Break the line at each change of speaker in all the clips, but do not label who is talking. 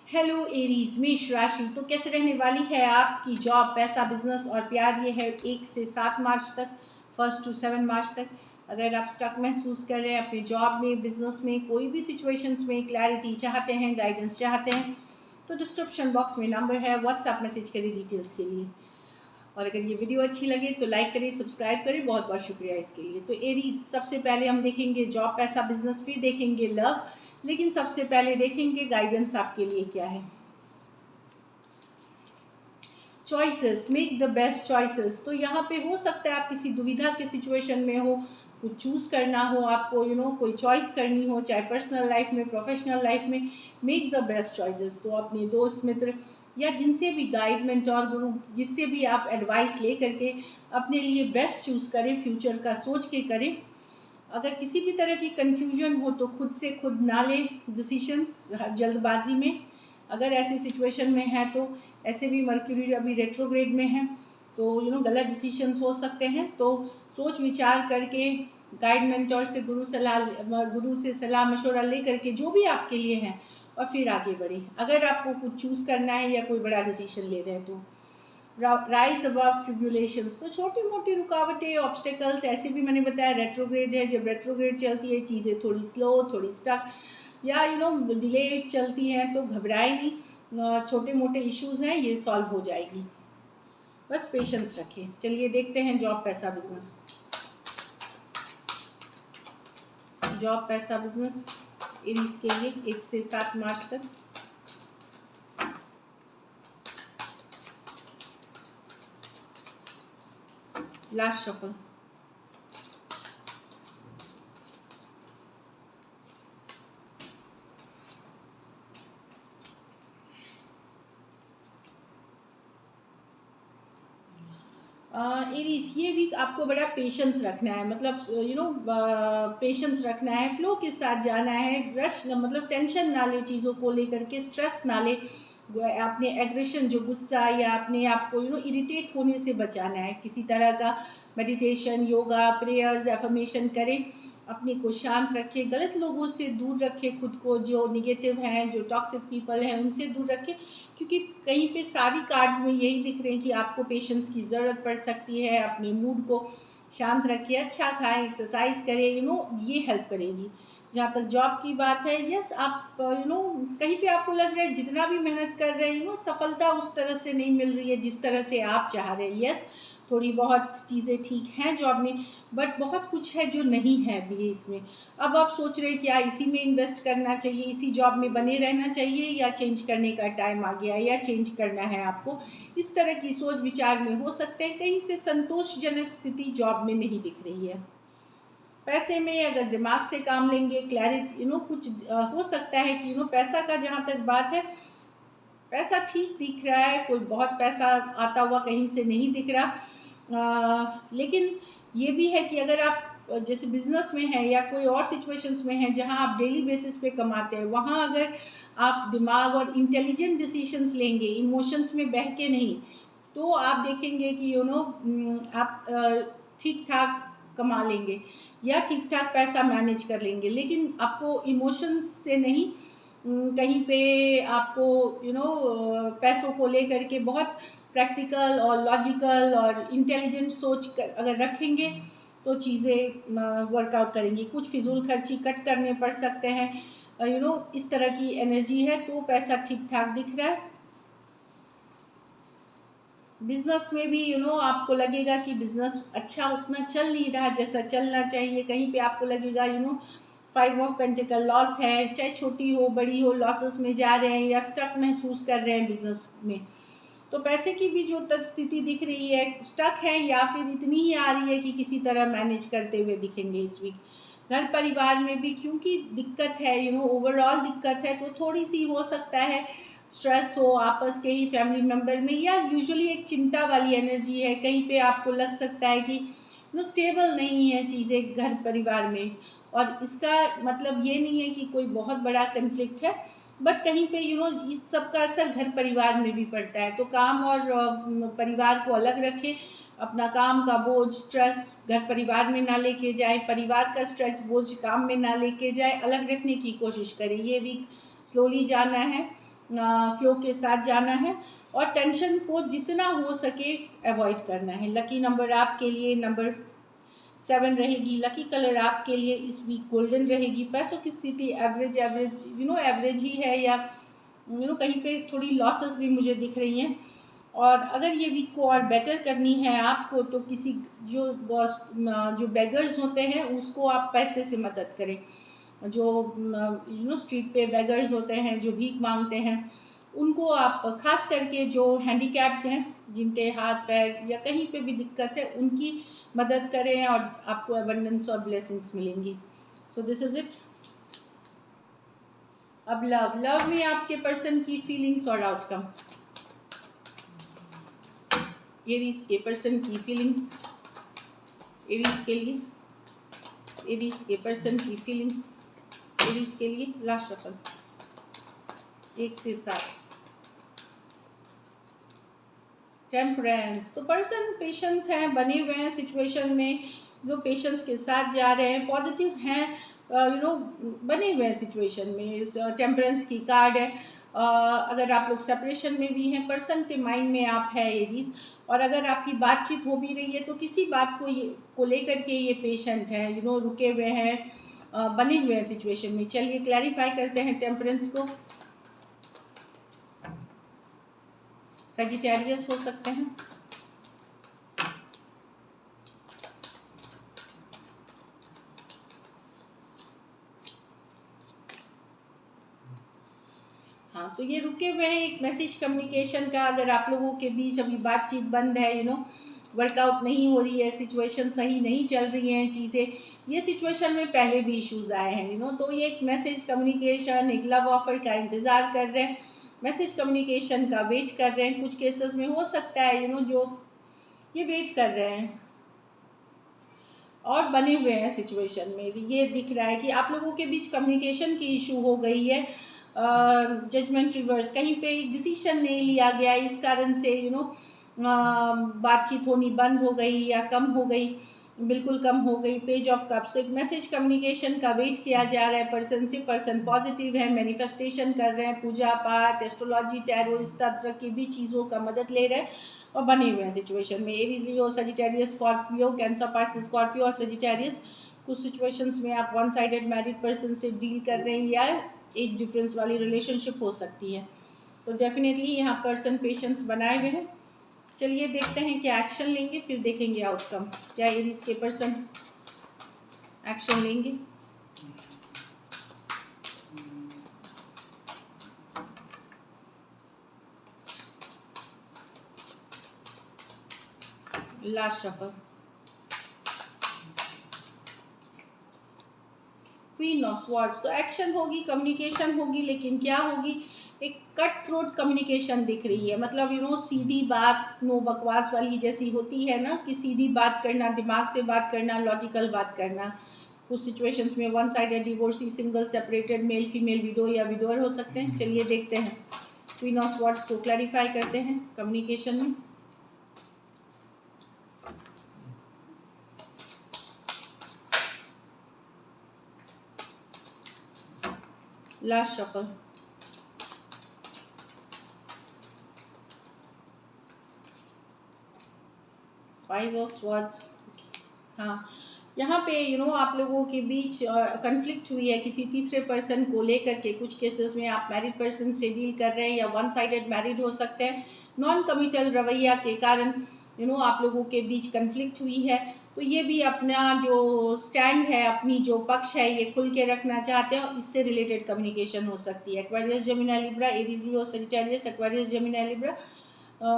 Hello Aries, मेष राशि। तो कैसे रहने वाली है आपकी जॉब, पैसा, बिजनेस और प्यार। ये है 1 से 7 मार्च तक, 1 to 7 मार्च तक। अगर आप स्टक महसूस कर रहे हैं अपने जॉब में, बिजनेस में, कोई भी सिचुएशंस में क्लैरिटी चाहते हैं, गाइडेंस चाहते हैं, तो डिस्क्रिप्शन बॉक्स में नंबर है, व्हाट्सएप मैसेज करें डिटेल्स के लिए। और अगर ये वीडियो अच्छी लगे तो लाइक करें, सब्सक्राइब करें। बहुत बहुत शुक्रिया इसके लिए। तो एरीज, सबसे पहले हम देखेंगे जॉब, पैसा, बिजनेस, फिर देखेंगे लव। लेकिन सबसे पहले देखेंगे गाइडेंस आपके लिए क्या है। Choices, make the best choices. तो यहाँ पे हो सकता है आप किसी दुविधा के सिचुएशन में हो, कुछ चूज करना हो आपको, कोई चॉइस करनी हो, चाहे पर्सनल लाइफ में, प्रोफेशनल लाइफ में। Make the best choices. तो अपने दोस्त मित्र या जिनसे भी गाइड, मेंटोर, गुरु, जिससे भी आप एडवाइस ले करके अपने लिए बेस्ट चूज करें, फ्यूचर का सोच के करें। अगर किसी भी तरह की कन्फ्यूजन हो तो खुद से खुद ना लें डिसीशंस जल्दबाजी में। अगर ऐसी सिचुएशन में है तो ऐसे भी मर्क्यूरी अभी रेट्रोग्रेड में है, तो गलत डिसीशंस हो सकते हैं। तो सोच विचार करके गाइड, मेंटोर से, गुरु से सलाह मशवरा ले करके जो भी आपके लिए है, और फिर आगे बढ़ें। अगर आपको कुछ चूज़ करना है या कोई बड़ा डिसीजन ले रहे हैं तो राइज अबाउट ट्रिब्यूलेशंस। तो छोटी मोटी रुकावटें, ऑब्स्टेकल्स, ऐसे भी मैंने बताया रेट्रोग्रेड है। जब रेट्रोग्रेड चलती है चीज़ें थोड़ी स्लो, थोड़ी स्टक या डिले चलती हैं, तो घबराए नहीं। छोटे मोटे इश्यूज हैं, ये सॉल्व हो जाएगी, बस पेशेंस रखें। चलिए देखते हैं जॉब, पैसा, बिजनेस। जॉब, पैसा, बिजनेस एरीज के लिए 1 से 7 मार्च तक। Last shuffle. एरीज, ये वीक आपको बड़ा पेशेंस रखना है, मतलब पेशेंस रखना है, फ्लो के साथ जाना है। रश मतलब टेंशन ना ले, चीज़ों को लेकर के स्ट्रेस ना ले। अपने एग्रेशन, जो गुस्सा या अपने आप को इरिटेट होने से बचाना है। किसी तरह का मेडिटेशन, योगा, प्रेयर्स, एफर्मेशन करें। अपने को शांत रखें, गलत लोगों से दूर रखें खुद को, जो निगेटिव हैं, जो टॉक्सिक पीपल हैं, उनसे दूर रखें। क्योंकि कहीं पे सारी कार्ड्स में यही दिख रहे हैं कि आपको पेशेंस की ज़रूरत पड़ सकती है। अपने मूड को शांत रखिए, अच्छा खाएं, एक्सरसाइज करें, ये हेल्प करेगी। जहाँ तक जॉब की बात है, यस, आप कहीं पे आपको लग रहा है जितना भी मेहनत कर रहे हैं, सफलता उस तरह से नहीं मिल रही है जिस तरह से आप चाह रहे हैं। यस, थोड़ी बहुत चीज़ें ठीक हैं जॉब में, बट बहुत कुछ है जो नहीं है भी इसमें। अब आप सोच रहे हैं क्या इसी में इन्वेस्ट करना चाहिए, इसी जॉब में बने रहना चाहिए, या चेंज करने का टाइम आ गया, या चेंज करना है आपको। इस तरह की सोच विचार में हो सकते हैं। कहीं से संतोषजनक स्थिति जॉब में नहीं दिख रही है। पैसे में अगर दिमाग से काम लेंगे, क्लैरिटी, कुछ हो सकता है कि पैसा का जहाँ तक बात है, पैसा ठीक दिख रहा है, कोई बहुत पैसा आता हुआ कहीं से नहीं दिख रहा। लेकिन ये भी है कि अगर आप जैसे बिजनेस में है या कोई और सिचुएशंस में है जहां आप डेली बेसिस पे कमाते हैं, वहां अगर आप दिमाग और इंटेलिजेंट डिसीजंस लेंगे, इमोशंस में बह के नहीं, तो आप देखेंगे कि आप ठीक ठाक कमा लेंगे या ठीक ठाक पैसा मैनेज कर लेंगे। लेकिन आपको इमोशंस से नहीं, कहीं पे आपको पैसों को लेकर के बहुत प्रैक्टिकल और लॉजिकल और इंटेलिजेंट सोच कर अगर रखेंगे तो चीज़ें वर्कआउट करेंगी। कुछ फिजूल खर्ची कट करने पड़ सकते हैं, इस तरह की एनर्जी है, तो पैसा ठीक ठाक दिख रहा है। बिजनेस में भी आपको लगेगा कि बिजनेस अच्छा उतना चल नहीं रहा जैसा चलना चाहिए। कहीं पे आपको लगेगा 5 ऑफ पेंटिकल लॉस है, चाहे छोटी हो बड़ी हो, लॉसेस में जा रहे हैं या स्टक महसूस कर रहे हैं बिजनेस में। तो पैसे की भी जो तक स्थिति दिख रही है, स्टक है या फिर इतनी ही आ रही है कि किसी तरह मैनेज करते हुए दिखेंगे इस वीक। घर परिवार में भी क्योंकि दिक्कत है, ओवरऑल दिक्कत है, तो थोड़ी सी हो सकता है स्ट्रेस हो आपस के ही फैमिली मेम्बर में, या यूजुअली एक चिंता वाली एनर्जी है। कहीं पे आपको लग सकता है कि स्टेबल नहीं है चीज़ें घर परिवार में। और इसका मतलब ये नहीं है कि कोई बहुत बड़ा कन्फ्लिक्ट है, बट कहीं पे इस सब का असर घर परिवार में भी पड़ता है। तो काम और परिवार को अलग रखें। अपना काम का बोझ, स्ट्रेस घर परिवार में ना लेके जाए, परिवार का स्ट्रेस बोझ काम में ना लेके जाए, अलग रखने की कोशिश करें। ये वीक स्लोली जाना है, फ्लो के साथ जाना है और टेंशन को जितना हो सके अवॉइड करना है। लकी नंबर आपके लिए नंबर 7 रहेगी। लकी कलर आपके लिए इस वीक गोल्डन रहेगी। पैसों की स्थिति एवरेज एवरेज ही है, या कहीं पे थोड़ी लॉसेस भी मुझे दिख रही हैं। और अगर ये वीक को और बेटर करनी है आपको, तो किसी जो बेगर्स होते हैं उसको आप पैसे से मदद करें। जो स्ट्रीट पे बेगर्स होते हैं, जो भीख मांगते हैं, उनको आप खास करके जो हैंडीकैप्ड हैं, जिनके हाथ पैर या कहीं पे भी दिक्कत है, उनकी मदद करें और आपको अबंडेंस और ब्लेसिंग्स मिलेंगी। सो दिस इज इट। अब लव में आपके पर्सन की फीलिंग्स और आउटकम। एरीज के पर्सन की फीलिंग्स, एरीज के लिए, एरीज के पर्सन की फीलिंग्स एरीज के लिए। लास्ट शफल 1 से 7। टेम्परेंस, तो पर्सन पेशेंस हैं, बने हुए हैं सिचुएशन में, जो पेशेंस के साथ जा रहे हैं, पॉजिटिव हैं, बने हुए हैं सिचुएशन में। टेम्परेंस की कार्ड है। अगर आप लोग सेपरेशन में भी हैं, पर्सन के माइंड में आप है एरीज, और अगर आपकी बातचीत हो भी रही है तो किसी बात को लेकर के ये पेशेंट हैं, रुके हुए हैं, बने हुए हैं सिचुएशन में। चलिए क्लैरिफाई करते हैं टेम्परेंस को। सजिटेरियस हो सकते हैं, हाँ, तो ये रुके हुए हैं एक मैसेज कम्युनिकेशन का। अगर आप लोगों के बीच अभी बातचीत बंद है, वर्कआउट नहीं हो रही है, सिचुएशन सही नहीं चल रही हैं चीज़ें, ये सिचुएशन में पहले भी इश्यूज आए हैं, तो ये एक मैसेज कम्युनिकेशन, एक लव ऑफर का इंतज़ार कर रहे हैं, मैसेज कम्युनिकेशन का वेट कर रहे हैं। कुछ केसेस में हो सकता है जो ये वेट कर रहे हैं और बने हुए हैं सिचुएशन में। ये दिख रहा है कि आप लोगों के बीच कम्युनिकेशन की इशू हो गई है, जजमेंट रिवर्स, कहीं पे एक डिसीजन नहीं लिया गया, इस कारण से बातचीत होनी बंद हो गई या कम हो गई, बिल्कुल कम हो गई। पेज ऑफ कप्स, तो एक मैसेज कम्युनिकेशन का वेट किया जा रहा है पर्सन से। पर्सन पॉजिटिव है, मैनिफेस्टेशन कर रहे हैं, पूजा पाठ, एस्ट्रोलॉजी, टैरो, इस तरह की भी चीज़ों का मदद ले रहे हैं और बने हुए हैं सिचुएशन में। Aries, Leo, Sagittarius, Scorpio, Cancer, Pisces, Scorpio और सजिटेरियस। कुछ सिचुएशंस में आप वन साइडेड मैरिड पर्सन से डील कर रहे हैं या एज डिफरेंस वाली रिलेशनशिप हो सकती है। तो डेफिनेटली यहाँ पर्सन पेशेंस बनाए हुए हैं। चलिए देखते हैं क्या एक्शन लेंगे, फिर देखेंगे आउटकम। क्या एरीज के पर्सन एक्शन लेंगे? Last shuffle, queen of swords. तो एक्शन होगी, कम्युनिकेशन होगी, लेकिन क्या होगी? एक कट थ्रोट कम्युनिकेशन दिख रही है। मतलब सीधी बात, नो बकवास वाली जैसी होती है ना, कि सीधी बात करना, दिमाग से बात करना, लॉजिकल बात करना। कुछ सिचुएशंस में one sided divorcee, single, separated, male female, window या विडोअर हो सकते हैं। चलिए देखते हैं, क्वीन ऑफ स्वॉर्ड्स को क्लैरिफाई करते हैं कम्युनिकेशन में। Last shuffle, five of swords. हाँ, यहाँ पे आप लोगों के बीच कन्फ्लिक्ट हुई है किसी तीसरे पर्सन को लेकर के। कुछ केसेस में आप मैरिड पर्सन से डील कर रहे हैं या वन साइडेड मैरिड हो सकते हैं। नॉन कमिटल रवैया के कारण आप लोगों के बीच कन्फ्लिक्ट हुई है। तो ये भी अपना जो स्टैंड है, अपनी जो पक्ष है, ये खुल के रखना चाहते हैं, और इससे रिलेटेड कम्युनिकेशन हो सकती है। Aquarius, Gemini, Libra, Aries, Leo, Sagittarius, Aquarius, Gemini, Libra.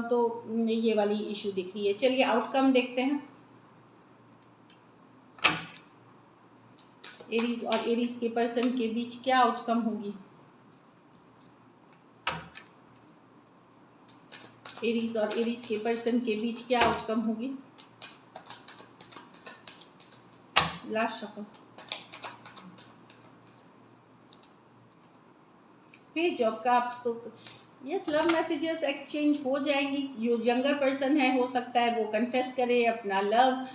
तो ये वाली इशू दिख रही है। चलिए आउटकम देखते हैं। एरीज और एरीज के पर्सन के बीच क्या आउटकम होगी? एरीज और एरीज के पर्सन के बीच क्या आउटकम होगी? Last shuffle, page of cups. तो यस, लव मैसेजेस एक्सचेंज हो जाएंगी। जो यंगर पर्सन है, हो सकता है वो कन्फेस करे अपना लव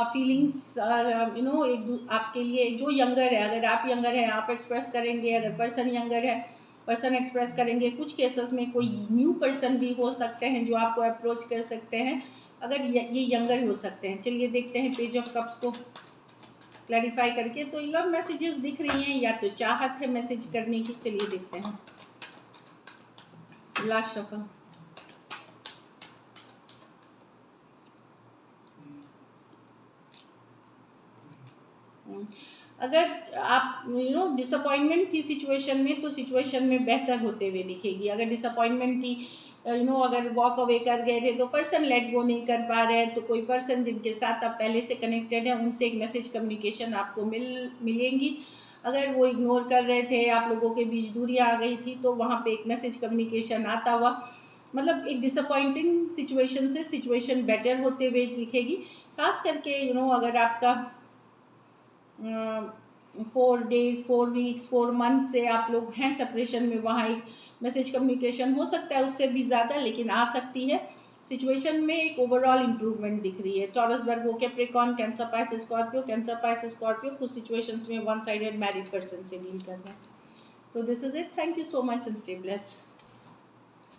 फीलिंग्स, आपके लिए। जो यंगर है, अगर आप यंगर हैं आप एक्सप्रेस करेंगे, अगर पर्सन यंगर है पर्सन एक्सप्रेस करेंगे। कुछ केसेस में कोई न्यू पर्सन भी हो सकते हैं जो आपको अप्रोच कर सकते हैं, अगर ये यंगर हो सकते हैं। चलिए देखते हैं पेज ऑफ कप्स को क्लैरिफाई करके। तो लव मैसेजेस दिख रही हैं या तो चाहत है मैसेज करने की। चलिए देखते हैं लास्ट शफल। अगर आप डिसअपॉइंटमेंट थी सिचुएशन में, तो सिचुएशन में बेहतर होते हुए दिखेगी। अगर डिसअपॉइंटमेंट थी, अगर वॉक अवे कर गए थे तो पर्सन लेट गो नहीं कर पा रहे हैं, तो कोई पर्सन जिनके साथ आप पहले से कनेक्टेड है उनसे एक मैसेज कम्युनिकेशन आपको मिलेंगी। अगर वो इग्नोर कर रहे थे, आप लोगों के बीच दूरियां आ गई थी, तो वहाँ पे एक मैसेज कम्युनिकेशन आता हुआ, मतलब एक डिसअपॉइंटिंग सिचुएशन से सिचुएशन बेटर होते हुए दिखेगी। खास करके अगर आपका 4 डेज 4 वीक्स 4 मंथ से आप लोग हैं सेपरेशन में, वहाँ एक मैसेज कम्युनिकेशन हो सकता है उससे भी ज़्यादा, लेकिन आ सकती है। सिचुएशन में एक ओवरऑल इंप्रूवमेंट दिख रही है। Taurus, Virgo, Capricorn, Cancer, Pisces, Scorpio, Cancer, Pisces, Scorpio कुछ सिचुएशंस में वन साइडेड मैरिड पर्सन से डील कर रहे हैं। So this is it. Thank you so much and stay blessed.